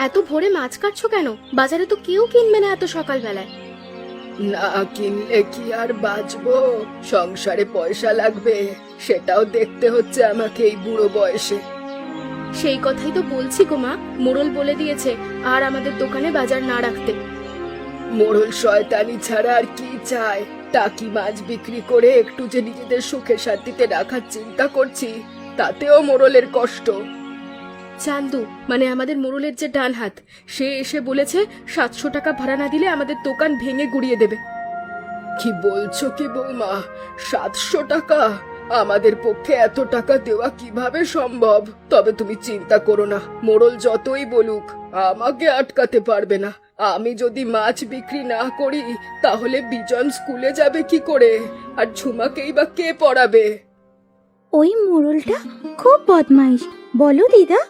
এত ভোরে মাছ কাটছো কেন? বাজারে তো কেউ কিনবে না এত সকালবেলায়। না কিনলে কি আর বাঁচবো? সংসারে পয়সা লাগবে, সেটাও দেখতে হচ্ছে আমাকে এই বুড়ো বয়সে। সেই কথাই তো বলছি গো মা, মোড়ল বলে দিয়েছে আর আমাদের দোকানে বাজার না রাখতে। মোড়ল শয়তানি ছাড়া আর কি চায়? টাকি মাছ বিক্রি করে একটু যে নিজেদের সুখে শান্তিতে রাখার চিন্তা করছি, তাতেও মোড়লের কষ্ট। চান্দু মানে আমাদের মোড়লের যে ডান হাত, সে এসে বলেছে 700 টাকা ভাড়া না দিলে আমাদের দোকান ভেঙে গুড়িয়ে দেবে। কি বলছো কি বৌমা? 700 টাকা? আমাদের পক্ষে এত টাকা দেওয়া কিভাবে সম্ভব? তবে তুমি চিন্তা করো না, মোড়ল যতই বলুক আমাকে আটকাতে পারবে না। আমি যদি মাছ বিক্রি না করি তাহলে বিজন স্কুলে যাবে কি করে, আর ঝুমাকেই বা কে পড়াবে? ওই মোড়লটা খুব বদমাইশ, বলো দিদা।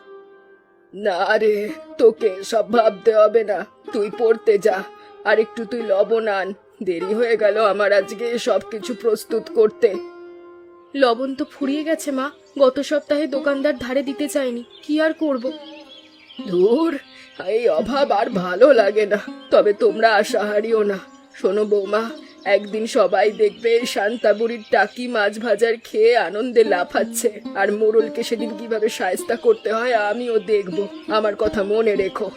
না রে, তোকে সব ভাবতে হবে না, তুই পড়তে যা। আর একটু তুই লবণ আন, দেরি হয়ে গেল আমার আজকে সবকিছু প্রস্তুত করতে। লবণ তো ফুরিয়ে গেছে মা, গত সপ্তাহে দোকানদার ধারে দিতে চাইনি, কি আর করব। ধুর, এই অভাব আর ভালো লাগে না। তবে তোমরা আশাহারিও না। শোনো বৌমা, একদিন সবাই দেখবে শান্তা বুড়ির টাকি মাছ ভাজার খেয়ে আনন্দে লাফাচ্ছে, আর মোড়লকে সেদিন কিভাবে শায়েস্তা করতে হয় আমিও দেখব। আমার কথা মনে রেখো।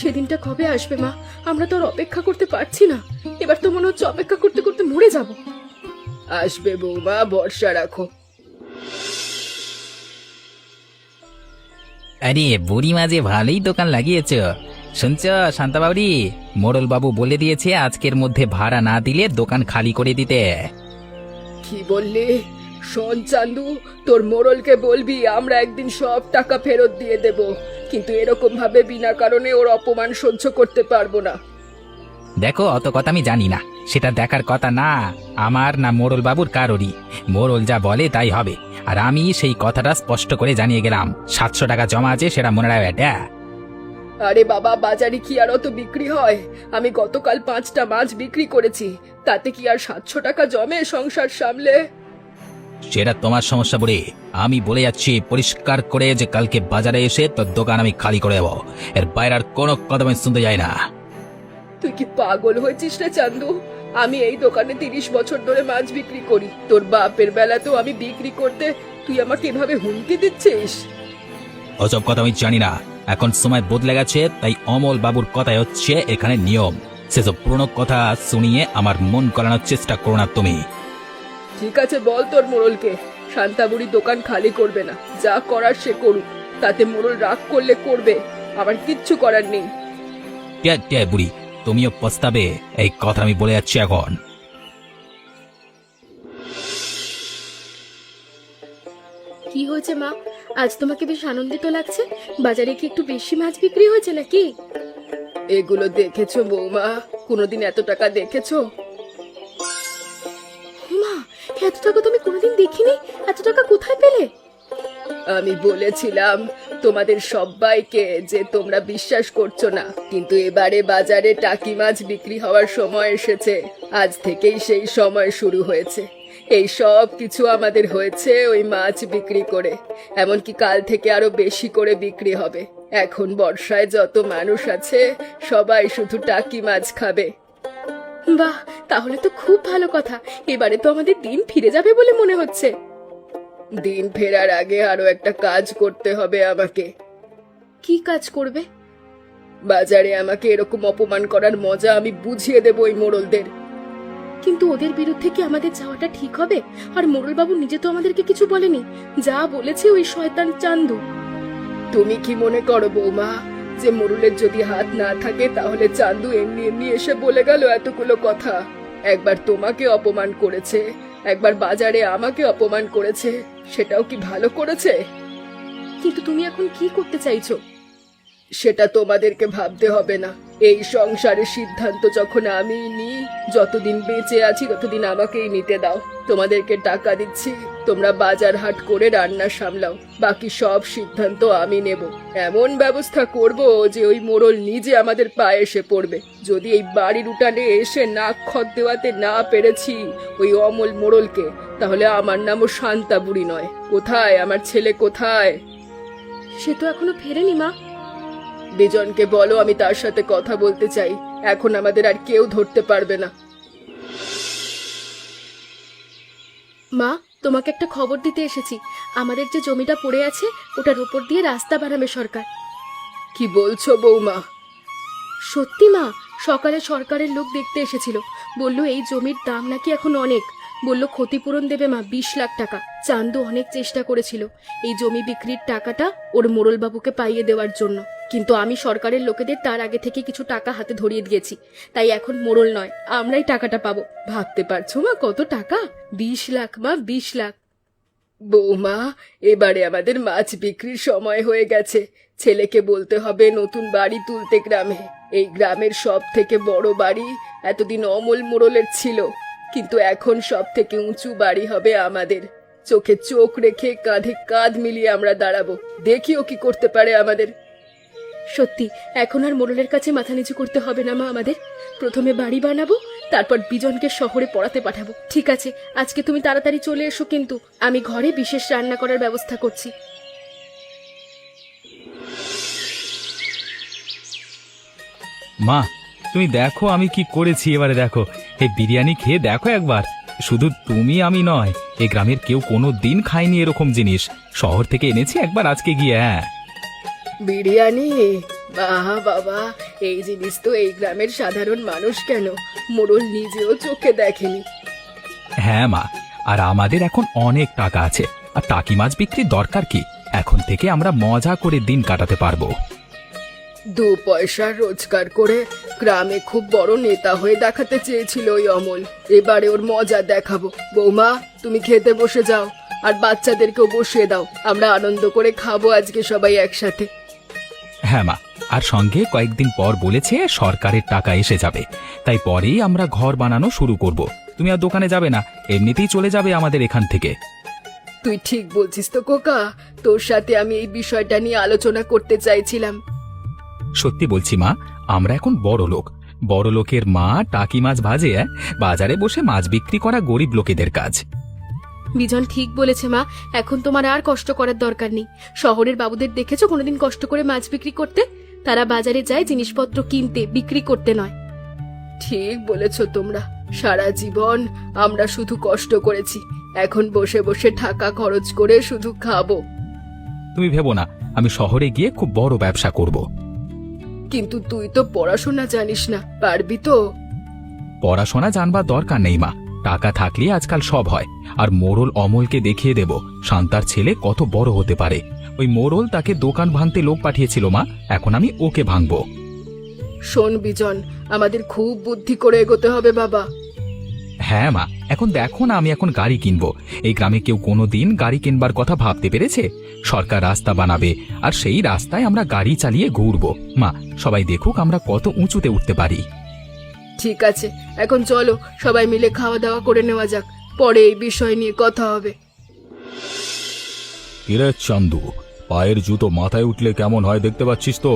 সেদিনটা কবে আসবে মা? আমরা তো আর অপেক্ষা করতে পারছি না। এবার তো মনে হচ্ছে অপেক্ষা করতে করতে মরে যাব। আসবে বৌমা, ভরসা রাখো। আরে বুড়িমা যে ভালোই দোকান লাগিয়েছ। শুনছ শান্তা বাবুরি, মোড়ল বাবু বলে দিয়েছে আজকের মধ্যে ভাড়া না দিলে দোকান খালি করে দিতে। কি বললি? শোন চান্দু, তোর মোড়লকে বলবি আমরা একদিন সব টাকা ফেরত দিয়ে দেব, কিন্তু এরকম ভাবে বিনা কারণে ওর অপমান সহ্য করতে পারবো না। দেখো, অত কথা আমি জানি না, সেটা দেখার কথা না আমার না মোড়ল বাবুর কারোরই। মোড়ল যা বলে তাই হবে, আর আমি সেই কথাটা স্পষ্ট করে জানিয়ে গেলাম। 700 টাকা জমা আছে, সেটা মনে রাখবে এটা। আরে বাবা, বাজারে কি আর অত বিক্রি হয়? আমি গতকাল 5টা মাছ বিক্রি করেছি, তাতে কি আর 700 টাকা জমে সংসার সামলে? সেটা তোমার সমস্যা বুড়ি। আমি বলে যাচ্ছি পরিষ্কার করে যে কালকে বাজারে এসে তোর দোকান আমি খালি করে দেবো। এর বাইরে আর কোনো কথা আমি শুনতে যাই না। তুই কি পাগল হয়েছিস রে চান্দু? আমি এই দোকানে 30 বছর ধরে মাছ বিক্রি করি, তোর বাপের বেলাতেও আমি বিক্রি করতে, তুই আমাকে এভাবে হুমকি দিচ্ছিস? ওসব কথা আমি জানি না, এখন সময় বদলে গেছে, তাই অমল বাবুর কথাই হচ্ছে এখানে নিয়ম। সেসব পুরনো কথা শুনিয়ে আমার মন করানোর চেষ্টা করো না তুমি। ঠিক আছে, বল তোর মোড়লকে শান্তাবুড়ি দোকান খালি করবে না, যা করার সে করুক। তাতে মোড়ল রাগ করলে করবে, আমার কিচ্ছু করার নেই। বুড়ি, তুমিও পস্তাবে, এই কথা আমি বলে যাচ্ছি এখন। কি হয়েছে মা? আজ তোমাকে বেশ আনন্দিত লাগছে। বাজারে কি একটু বেশি মাছ বিক্রি হয়েছে নাকি? এগুলো দেখেছো বৌমা? কোনোদিন এত টাকা দেখেছো? মা, এত টাকা তো আমি কোনোদিন দেখিনি। এত টাকা কোথায় পেলে? আমি বলেছিলাম তোমাদের সবাইকে যে তোমরা বিশ্বাস করছো না, কিন্তু এবারে বাজারে টাকি মাছ বিক্রি হওয়ার সময় এসেছে। আজ থেকেই সেই সময় শুরু হয়েছে। এই সব কিছু আমাদের হয়েছে ওই মাছ বিক্রি করে। এমনকি কাল থেকে আরো বেশি করে বিক্রি হবে। এখন বর্ষায় যত মানুষ আছে সবাই শুধু টাকি মাছ খাবে। বাহ, তাহলে তো খুব ভালো কথা। এবারে তো আমাদের দিন ফিরে যাবে বলে মনে হচ্ছে। দিন ফেরার আগে আরো একটা কাজ করতে হবে আমাকে। কি কাজ করবে? বাজারে আমাকে এরকম অপমান করার মজা আমি বুঝিয়ে দেব ওই মোড়লদের। কিন্তু ওদের বিরুদ্ধে কি আমাদের যাওয়াটা ঠিক হবে? আর মোড়ল বাবু নিজে তো আমাদেরকে কিছু বলেনি, যা বলেছে ওই শয়তান চান্দু। তুমি কি মনে করো বৌমা যে মোড়লের যদি হাত না থাকে তাহলে চান্দু এমনি এমনি এসে বলে গেল এতগুলো কথা? একবার তোমাকে অপমান করেছে, একবার বাজারে আমাকে অপমান করেছে, সেটাও কি ভালো করেছে? কিন্তু তুমি এখন কি করতে চাইছো? সেটা তোমাদেরকে ভাবতে হবে না। এই সংসারের সিদ্ধান্ত যখন আমি নিই, যতদিন বেঁচে আছি ততদিন আমাকেই নিতে দাও। তোমাদেরকে টাকা দিচ্ছি, তোমরা বাজার হাট করে রান্না সামলাও, বাকি সব সিদ্ধান্ত আমি নেব। এমন ব্যবস্থা করব যে ওই মোড়ল নিজে আমাদের পায়ে এসে পড়বে। যদি এই বাড়ির উঠানে এসে নাক খত দেওয়াতে না পেরেছি ওই অমল মোড়লকে, তাহলে আমার নামও শান্তা বুড়ি নয়। কোথায় আমার ছেলে, কোথায়? সে তো এখনো ফেরেনি মা। বিজনকে বলো আমি তার সাথে কথা বলতে চাই। এখন আমাদের আর কেউ ধরতে পারবে না। মা, তোমাকে একটা খবর দিতে এসেছি। আমাদের যে জমিটা পড়ে আছে ওটার উপর দিয়ে রাস্তা বানাবে সরকার। কি বলছো বৌমা? সত্যি মা, সকালে সরকারের লোক দেখতে এসেছিল। বলল এই জমির দাম নাকি এখন অনেক। বলল ক্ষতিপূরণ দেবে মা 20 লাখ টাকা। চান্দু অনেক চেষ্টা করেছিল এই জমি বিক্রির টাকাটা ওর মোড়লবাবুকে পাইয়ে দেওয়ার জন্য, কিন্তু আমি সরকারের লোকেদের তার আগে থেকে কিছু টাকা হাতে ধরিয়ে দিয়েছি। তাই এখন মোড়ল নয়, আমরাই টাকাটা পাবো। ভাবতে পারছো মা কত টাকা? 20 লাখ মা, 20 লাখ। বৌমা, এবারে আমাদের মাছ বিক্রির সময় হয়ে গেছে। ছেলেকে বলতে হবে নতুন বাড়ি তুলতে গ্রামে। এই গ্রামের সব থেকে বড় বাড়ি এতদিন অমল মোড়লের ছিল, কিন্তু এখন সব থেকে উঁচু বাড়ি হবে আমাদের। চোখে চোখ রেখে কাঁধে কাঁধ মিলিয়ে আমরা দাঁড়াবো। দেখিও কি করতে পারে আমাদের। সত্যি এখন আর মোড়লের কাছে মাথা নিচু করতে হবে না মা আমাদের। প্রথমে বাড়ি বানাবো, তারপর বিজনকে শহরে পড়াতে পাঠাবো। ঠিক আছে, আজকে তুমি তাড়াতাড়ি চলে এসো, কিন্তু আমি ঘরে বিশেষ রান্না করার ব্যবস্থা করছি। মা, তুমি দেখো আমি কি করেছি। এবারে দেখো, এই বিরিয়ানি খেয়ে দেখো একবার। শুধু তুমি আমি নয়, এই গ্রামের কেউ কোনো দিন খায়নি এরকম জিনিস। শহর থেকে এনেছি একবার আজকে গিয়ে। হ্যাঁ, বিরিয়ানি? বাহ বাবা, এই জিনিস তো এই গ্রামের সাধারণ মানুষ কেন, মোড়ল নিজেও চোখে দেখেনি। হ্যাঁ মা, আর আমাদের এখন অনেক টাকা আছে। আর টাকি মাছ বিক্রির দরকার কি? এখন থেকে আমরা মজা করে দিন কাটাতে পারবো। 2 পয়সা রোজগার করে গ্রামে খুব বড় নেতা হয়ে দেখাতে চেয়েছিল ওই অমল। এবারে ওর মজা দেখাবো। বৌমা, তুমি খেতে বসে যাও, আর বাচ্চাদেরকেও বসিয়ে দাও। আমরা আনন্দ করে খাবো আজকে সবাই একসাথে। হ্যাঁ মা, আর সঙ্গে কয়েকদিন পর বলেছে সরকারের টাকা এসে যাবে, তাই পরেই আমরা ঘর বানানো শুরু করব। তুমি আর দোকানে যাবে না, এমনিতেই চলে যাবে আমাদের এখান থেকে। তুই ঠিক বলছিস তো কোকা, তোর সাথে আমি এই বিষয়টা নিয়ে আলোচনা করতে চাইছিলাম। সত্যি বলছি মা, আমরা এখন বড় লোক। বড় লোকের মা টাকি মাছ ভাজে, বাজারে বসে মাছ বিক্রি করা গরিব লোকেদের কাজ। বিজন ঠিক বলেছে মা, এখন তোমার আর কষ্ট করার দরকার নেই। শহরের বাবুদের দেখেছো কোনোদিন কষ্ট করে মাছ বিক্রি করতে? তারা বাজারে যায় জিনিসপত্র কিনতে, বিক্রি করতে নয়। ঠিক বলেছ তোমরা। সারা জীবন আমরা শুধু কষ্ট করেছি, এখন বসে বসে টাকা খরচ করে শুধু খাবো। তুমি ভেবো না আমি শহরে গিয়ে খুব বড় ব্যবসা করব। কিন্তু তুই তো পড়াশোনা জানিস না, পারবি তো? পড়াশোনা জানবার দরকার নেই মা, টাকা থাকলে আজকাল সব হয়। আর মোড়ল অমলকে দেখিয়ে দেব শান্তার ছেলে কত বড় হতে পারে। ওই মোড়ল তাকে দোকান ভাঙতে লোক পাঠিয়েছিল মা, এখন আমি ওকে ভাঙবো। শোন বিজন, আমাদের খুব বুদ্ধি করে এগোতে হবে বাবা। হ্যাঁ মা, এখন দেখো না আমি এখন গাড়ি কিনবো। এই গ্রামে কেউ কোনোদিন গাড়ি কিনবার কথা ভাবতে পেরেছে? সরকার রাস্তা বানাবে, আর সেই রাস্তায় আমরা গাড়ি চালিয়ে ঘুরবো। মা, সবাই দেখুক আমরা কত উঁচুতে উঠতে পারি। ঠিক আছে, এখন চলো সবাই মিলে খাওয়া দাওয়া করে নেওয়া যাক, পরে এই বিষয় নিয়ে কথা হবে। কিরে চান্দু, পায়ের জুতো মাথায় উঠলে কেমন হয় দেখতে পাচ্ছিস তো?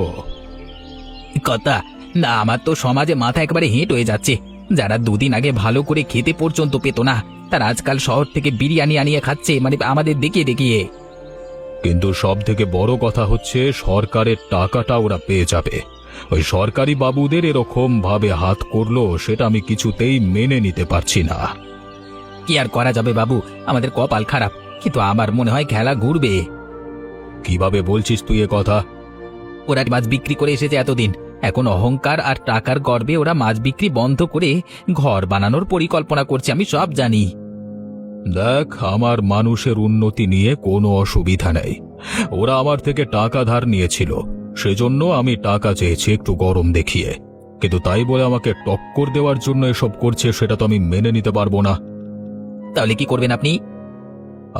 কথা না, আমার তো সমাজে মাথা একেবারে হেঁট হয়ে যাচ্ছে। যারা দুদিন আগে ভালো করে খেতে পর্যন্ত পেত না, তারা আজকাল শহর থেকে বিরিয়ানি আনিয়ে খাচ্ছে, মানে আমাদের দেখিয়ে দেখিয়ে। কিন্তু সব থেকে বড় কথা হচ্ছে সরকারের টাকাটা ওরা পেয়ে যাবে। ওই সরকারি বাবুদের এরকম ভাবে হাত করলো, সেটা আমি কিছুতেই মেনে নিতে পারছি না। কি আর করা যাবে বাবু, আমাদের কপাল খারাপ, কিন্তু আমার মনে হয় খেলা ঘুরবে। কিভাবে বলছিস তুই এ কথা? ওরা মাছ বিক্রি করে এসেছে এতদিন, এখন অহংকার আর টাকার গর্বে ওরা মাছ বিক্রি বন্ধ করে ঘর বানানোর পরিকল্পনা করছে, আমি সব জানি। দেখ, আমার মানুষের উন্নতি নিয়ে কোনো অসুবিধা নেই। ওরা আমার থেকে টাকা ধার নিয়েছিল, সেজন্য আমি টাকা চেয়েছি একটু গরম দেখিয়ে। কিন্তু তাই বলে আমাকে টক্কর দেওয়ার জন্য এসব করছে, সেটা তো আমি মেনে নিতে পারবো না। তাহলে কি করবেন আপনি?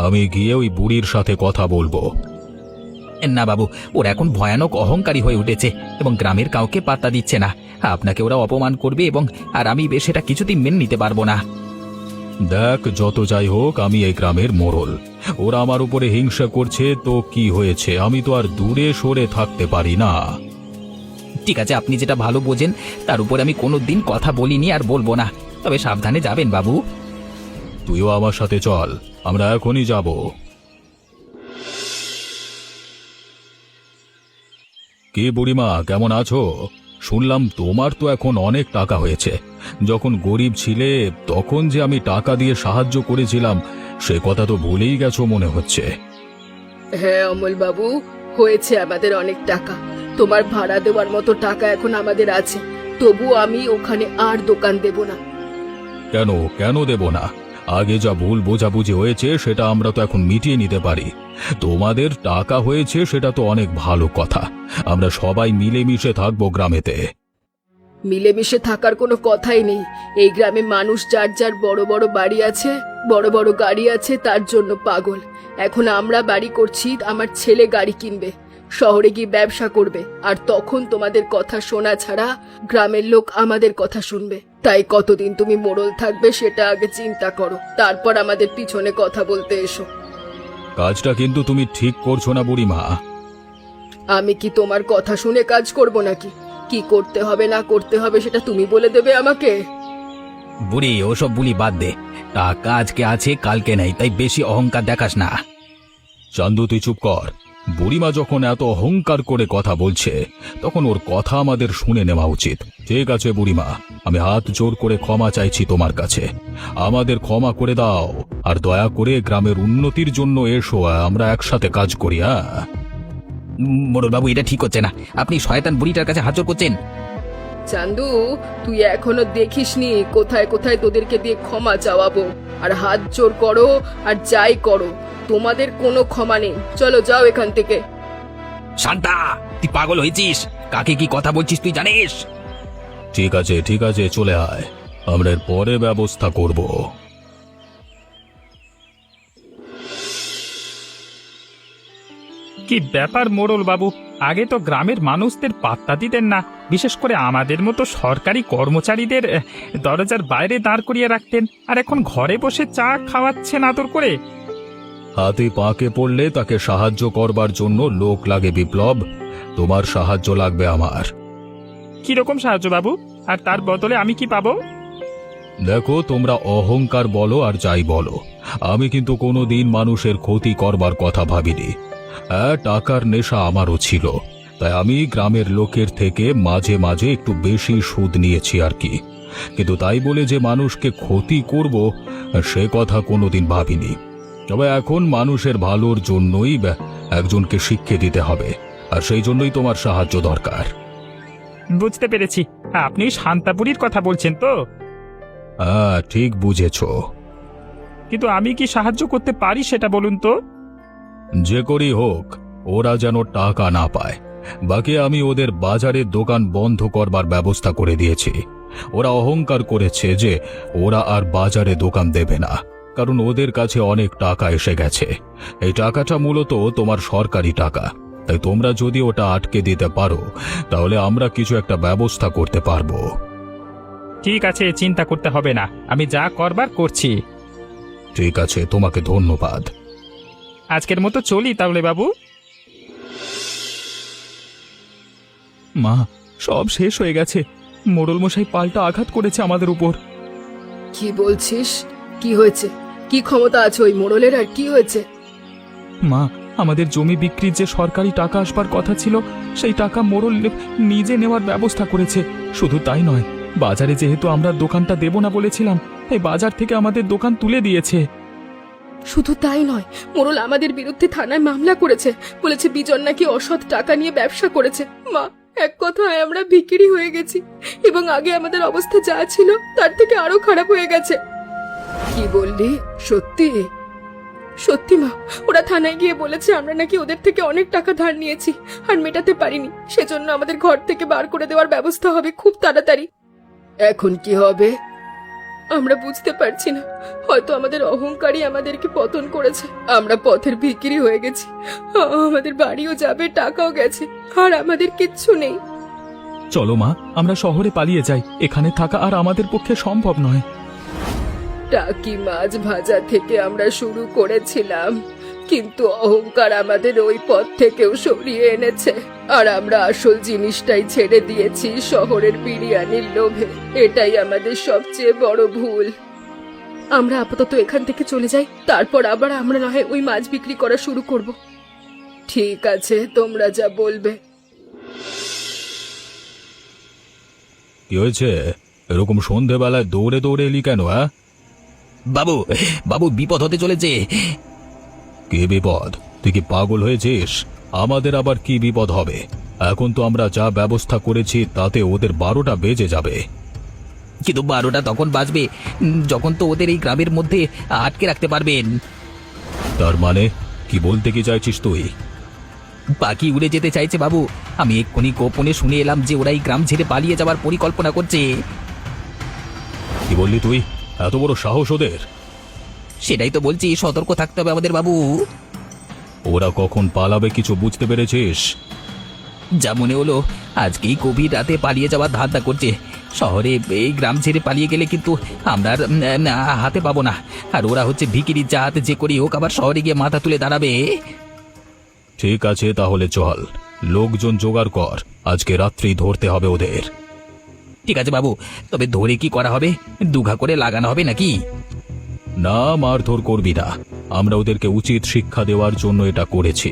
আমি গিয়ে ওই বুড়ির সাথে কথা বলবো। না বাবু, ওরা এখন ভয়ানক অহংকারী হয়ে উঠেছে এবং গ্রামের কাউকে পাত্তা দিচ্ছে না। আপনাকে ওরা অপমান করবে, এবং আর আমি সেটা কিছুতেই মেনে নিতে পারবো না। দেখ, যত যাই হোক আমি এই গ্রামের মোড়ল। ওরা আমার উপরে হিংসা করছে তো কি হয়েছে, আমি তো আর দূরে সরে থাকতে পারি না। ঠিক আছে, আপনি যেটা ভালো বোঝেন তার উপরে আমি কোনোদিন কথা বলিনি আর বলবো না। তবে সাবধানে যাবেন বাবু। তুইও আমার সাথে চল, আমরা এখনই যাব। কে বুড়িমা, কেমন আছো? শুনলাম তোমার তো এখন অনেক টাকা হয়েছে। যখন গরিব ছিলে তখন যে আমি টাকা দিয়ে সাহায্য করেছিলাম সে কথা তো ভুলেই গেছো মনে হচ্ছে। হ্যাঁ অমল বাবু, হয়েছে আমাদের অনেক টাকা। তোমার ভাড়া দেওয়ার মতো টাকা এখন আমাদের আছে। তবু আমি ওখানে আর দোকান দেব না। কেন কেন দেব না? আগে যা ভুল বোঝাবুঝি হয়েছে সেটা আমরা তো এখন মিটিয়ে নিতে পারি। তোমাদের টাকা হয়েছে সেটা তো অনেক ভালো কথা। আমরা সবাই মিলেমিশে থাকবো গ্রামেতে। মিলেমিশে থাকার কোনো কথাই নেই। এই গ্রামে মানুষ যার যার বড় বড় বাড়ি আছে, বড় বড় গাড়ি আছে, তার জন্য পাগল। এখন আমরা বাড়ি করছি, আমার ছেলে গাড়ি কিনবে, শহরে গিয়ে ব্যবসা করবে, আর তখন তোমাদের কথা শোনা ছাড়া গ্রামের লোক আমাদের কথা শুনবে। তাই কতদিন তুমি মোড়ল থাকবে সেটা আগে চিন্তা করো, তারপর আমাদের পিছনে কথা বলতে এসো। কাজটা কিন্তু তুমি ঠিক করছো না বুড়িমা। আমি কি তোমার কথা শুনে কাজ করব নাকি? কি করতে হবে না করতে হবে সেটা তুমি বলে দেবে আমাকে। বুড়ি, ওসব বুলি বাদ দে। টাকা আজকে আছে, কালকে নেই, তাই বেশি অহংকার দেখাস না। চান্দু, তুই চুপ কর। বুড়িমা যখন এত অহংকার করে কথা বলছে তখন ওর কথা আমাদের শুনে নেওয়া উচিত। ঠিক আছে বুড়িমা, আমি হাত জোর করে ক্ষমা চাইছি তোমার কাছে। আমাদের ক্ষমা করে দাও, আর দয়া করে গ্রামের উন্নতির জন্য এসো, আমরা একসাথে কাজ করি। মোড়ল বাবু, এটা ঠিক হচ্ছে না। আপনি শয়তান বুড়িটার কাছে হাত জোর করছেন। চান্দু, তুই এখনো দেখিসনি কোথায় কোথায় তোদেরকে দিয়ে ক্ষমা চাওয়াবো। আর হাত জোর করো আর যাই করো, তোমাদের কোনো ক্ষমা নেই। চলো যাও এখান থেকে। শান্তা, তুই পাগল হয়েছিস? কাকে কি কথা বলছিস তুই জানিস? ঠিক আছে ঠিক আছে, চলে আয়, আমরা এর পরে ব্যবস্থা করব। কি ব্যাপার মোড়ল বাবু, আগে তো গ্রামের মানুষদের পাত্তা দিতেন না, বিশেষ করে আমাদের মতো সরকারি কর্মচারীদের দরজার বাইরে দাঁড় করিয়ে রাখতেন, আর এখন ঘরে বসে চা খাওয়াচ্ছেন আদর করে। হাতে পাকে পড়লে তাকে সাহায্য করবার জন্য লোক লাগে বিপ্লব। তোমার সাহায্য লাগবে আমার। কিরকম সাহায্য বাবু? আর তার বদলে আমি কি পাবো? দেখো, তোমরা অহংকার বলো আর যাই বলো, আমি কিন্তু কোনোদিন মানুষের ক্ষতি করবার কথা ভাবিনি। হ্যাঁ, টাকার নেশা আমারও ছিল, তাই আমি গ্রামের লোকের থেকে মাঝে মাঝে একটু বেশি সুদ নিয়েছি আর কি। কিন্তু তাই বলে যে মানুষকে ক্ষতি করব সে কথা কোনোদিন ভাবিনি। তবে এখন মানুষের ভালোর জন্যই একজনকে শিক্ষা দিতে হবে, আর সেই জন্যই তোমার সাহায্য দরকার। বুঝতে পেরেছি, আপনি শান্তাপুরীর কথা বলছেন তো? হ্যাঁ, ঠিক বুঝেছ। কিন্তু আমি কি সাহায্য করতে পারি সেটা বলুন তো? যে করি হোক, ওরা যেন টাকা না পায়। বাকি আমি ওদের বাজারের দোকান বন্ধ করবার ব্যবস্থা করে দিয়েছি। ওরা অহংকার করেছে যে ওরা আর বাজারে দোকান দেবে না, কারণ ওদের কাছে অনেক টাকা এসে গেছে। এই টাকাটা মূলত তোমার সরকারি টাকা, তাই তোমরা যদি ওটা আটকে দিতে পারো তাহলে আমরা কিছু একটা ব্যবস্থা করতে পারবো। ঠিক আছে, চিন্তা করতে হবে না, আমি যা করবার করছি। ঠিক আছে, তোমাকে ধন্যবাদ। আজকের মতো চলি তাহলে বাবু। মা, সব শেষ হয়ে গেছে। মোড়ল মশাই পাল্টা আঘাত করেছে আমাদের উপর। কি বলছিস? কি হয়েছে? কি ক্ষমতা আছে ওই মোড়লের, আর কি হয়েছে? মা, আমাদের জমি বিক্রির যে সরকারি টাকা আসবার কথা ছিল সেই টাকা মোড়ল নিজে নেওয়ার ব্যবস্থা করেছে। শুধু তাই নয়, বাজারে যেহেতু আমরা দোকানটা দেব না বলেছিলাম, তাই বাজার থেকে আমাদের দোকান তুলে দিয়েছে। শুধু তাই নয়, মোড়ল আমাদের বিরুদ্ধে থানায় মামলা করেছে, বলেছে বিজন নাকি অসৎ টাকা নিয়ে ব্যবসা করেছে। মা, এক কথায় আমরা বিক্রি হয়ে গেছি, এবং আগে আমাদের অবস্থা যা ছিল তার থেকে আরো খারাপ হয়ে গেছে। কি বললি? সত্যি? সত্যি মা, ওরা থানায় গিয়ে বলেছে আমরা নাকি ওদের থেকে অনেক টাকা ধার নিয়েছি আর মেটাতে পারিনি, সেজন্য আমাদের ঘর থেকে বার করে দেওয়ার ব্যবস্থা হবে খুব তাড়াতাড়ি। এখন কি হবে আমরা বুঝতে পারছি না। হয়তো আমাদের অহংকারই আমাদেরকে পতন করেছে। আমরা পথের ভিখিরি হয়ে গেছি, আমাদের বাড়িও যাবে, টাকাও গেছে, আর আমাদের কিচ্ছু নেই। চলো মা, আমরা শহরে পালিয়ে যাই, এখানে থাকা আর আমাদের পক্ষে সম্ভব নয়। টাকি মাছ ভাজা থেকে আমরা শুরু করেছিলাম, কিন্তু অহংকার আমাদের ওই পথ থেকেও সরিয়ে এনেছে, আর আমরা আসল জিনিসটাই ছেড়ে দিয়েছি শহরের বিরিয়ানির লোভে। এটাই আমাদের সবচেয়ে বড় ভুল। আমরা আপাতত এখান থেকে চলে যাই, তারপর আবার আমরা না হয় ওই মাছ বিক্রি করা শুরু করব। ঠিক আছে, তোমরা যা বলবে। কি হয়েছে? এরকম সন্ধেবেলায় দৌড়ে দৌড়ে এলি কেন? হ্যাঁ, বাবু বাবু বিপদ হতে চলেছে। কি বিপদ? তুই কি পাগল হয়েছিস? আমাদের আবার কি বিপদ হবে? এখন তো আমরা যা ব্যবস্থা করেছি তাতে ওদের 12টা বেজে যাবে। কিন্তু 12টা তখন বাজবে যখন তো ওদের এই গ্রামের মধ্যে আটকে রাখতে পারবেন। তার মানে কি বলতে কি চাইছিস তুই? পাখি উড়ে যেতে চাইছে বাবু। আমি এক্ষুনি গোপনে শুনে এলাম যে ওরা এই গ্রাম ছেড়ে পালিয়ে যাবার পরিকল্পনা করছে। কি বললি তুই? এত বড় সাহস ওদের? সেটাই তো বলছি, সতর্ক থাকতে হবে আমাদের বাবু। ওরা কখন পালাবে কিছু বুঝতে পেরেছিস? যা মনে হলো আজকেই গভীর রাতে পালিয়ে যাওয়ার ধান্দা করছে। শহরে এই গ্রাম ছেড়ে পালিয়ে গেলে কিন্তু আমরা আর, হাতে পাবো না। আর ওরা হচ্ছে ভিকিরির জাত, যে করি হোক আবার শহরে গিয়ে মাথা তুলে দাঁড়াবে। ঠিক আছে, তাহলে চল, লোকজন জোগাড় কর, আজকে রাত্রেই ধরতে হবে ওদের। ঠিক আছে বাবু, তবে ধরে কি করা হবে? দুঘা করে লাগানো হবে নাকি? না, মারধর করবি না। আমরা ওদেরকে উচিত শিক্ষা দেওয়ার জন্য এটা করেছি,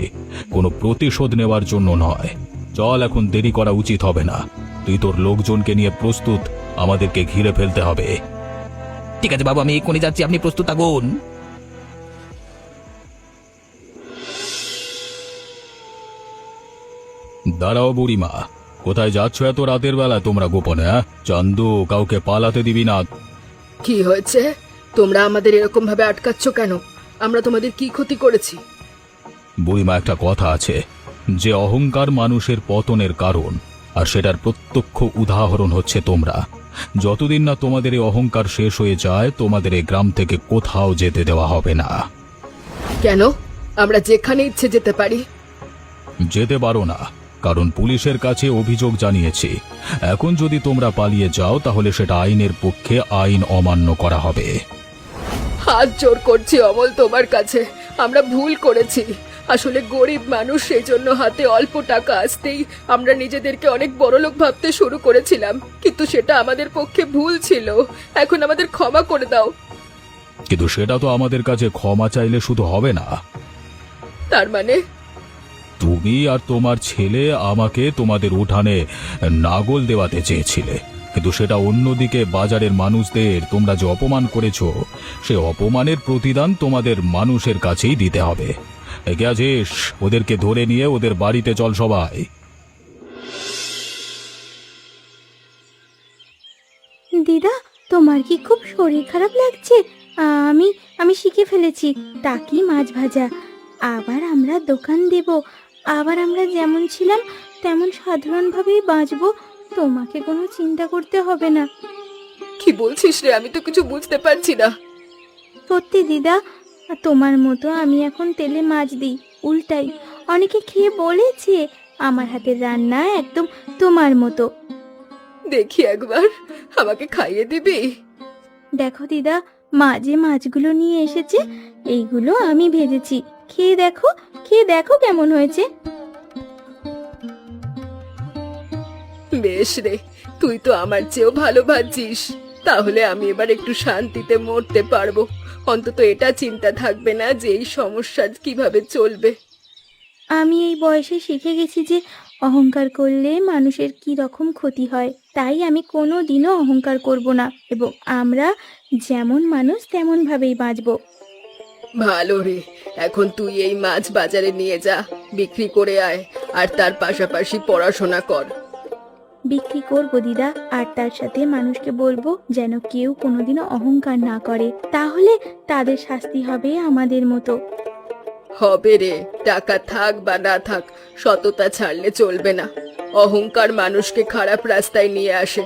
কোনো প্রতিশোধ নেওয়ার জন্য নয়। চল, এখন দেরি করা উচিত হবে না। তুই তোর লোকজনকে নিয়ে প্রস্তুত, আমাদেরকে ঘিরে ফেলতে হবে। ঠিক আছে বাবু, আমি এক্ষুনি যাচ্ছি, আপনি প্রস্তুত থাকুন। দাঁড়াও বুড়িমা, কোথায় যাচ্ছ এত রাতের বেলা তোমরা গোপনে? হ্যাঁ, চান্দু, কাউকে পালাতে দিবি না। কি হয়েছে? তোমরা আমাদের এরকম ভাবে আটকাচ্ছ কেন? আমরা তোমাদের কি ক্ষতি করেছি? বুড়িমা, একটা কথা আছে যে অহংকার মানুষের পতনের কারণ, আর সেটার প্রত্যক্ষ উদাহরণ হচ্ছে তোমরা। যতদিন না তোমাদের এই অহংকার শেষ হয়ে যায়, তোমাদের এই গ্রাম থেকে কোথাও যেতে দেওয়া হবে না। কেন? আমরা যেখানে ইচ্ছে যেতে পারি। যেতে পারো না, কারণ পুলিশের কাছে অভিযোগ জানিয়েছি। এখন যদি তোমরা পালিয়ে যাও তাহলে সেটা আইনের পক্ষে আইন অমান্য করা হবে। হাত জোর করছি অমল তোমার কাছে, আমরা ভুল করেছি। আসলে গরিব মানুষ, সেই জন্য হাতে অল্প টাকা আসতেই আমরা নিজেদেরকে অনেক বড়লোক ভাবতে শুরু করেছিলাম, কিন্তু সেটা আমাদের পক্ষে ভুল ছিল। এখন আমাদের ক্ষমা করে দাও। কিন্তু সেটা তো আমাদের কাছে ক্ষমা চাইলে শুধু হবে না। তার মানে? তুমি আর তোমার ছেলে আমাকে তোমাদের উঠানে নাগল দেওয়াতে চেয়েছিলে, কিন্তু সেটা অন্যদিকে বাজারের মানুষদের তোমরা যে অপমান করেছো, সে অপমানের প্রতিদান তোমাদের মানুষের কাছেই দিতে হবে। একে আছিস, ওদেরকে ধরে নিয়ে ওদের বাড়িতে চল সবাই। দিদা, তোমার কি খুব শরীর খারাপ লাগছে? আমি আমি শিখে ফেলেছি টাকি মাছ ভাজা। আবার আমরা দোকান দেব, আবার আমরা যেমন ছিলাম তেমন সাধারণভাবেই বাঁচবো। তোমাকে কোনো চিন্তা করতে হবে না। কি বলছিস রে? আমি তো কিছু বুঝতে পারছি না। সত্যি দিদা, তোমার মতো আমি এখন তেলে মাছ দিই, উল্টাই। অনেকে খেয়ে বলেছে আমার হাতের রান্না একদম তোমার মতো। দেখি একবার, আমাকে খাইয়ে দিবি? দেখো দিদা, মা যে মাছগুলো নিয়ে এসেছে এইগুলো আমি ভেজেছি। খেয়ে দেখো, খেয়ে দেখো কেমন হয়েছে। বেশ রে, তুই তো আমার চেয়েও ভালো ভাবছিস। তাহলে আমি এবার একটু শান্তিতে মরতে পারবো। অন্তত এটা চিন্তা থাকবে না যে এই সমস্যা কিভাবে চলবে। আমি এই বয়সে শিখে গেছি যে অহংকার করলে মানুষের কি রকম ক্ষতি হয়। তাই আমি কোনো দিনও অহংকার করব না, এবং আমরা যেমন মানুষ তেমন ভাবেই বাঁচবো। ভালো রে, এখন তুই এই মাছ বাজারে নিয়ে যা, বিক্রি করে আয়, আর তার পাশাপাশি পড়াশোনা কর। বিক্রি করব দিদা, আর তার সাথে মানুষকে বলবো যেন কেউ কোনোদিনও অহংকার না করে। তাহলে তাদের শাস্তি হবে আমাদের মতো। হবে রে, টাকা থাক বা না থাক, সততা ছাড়লে চলবে না। অহংকার মানুষকে খারাপ রাস্তায় নিয়ে আসে।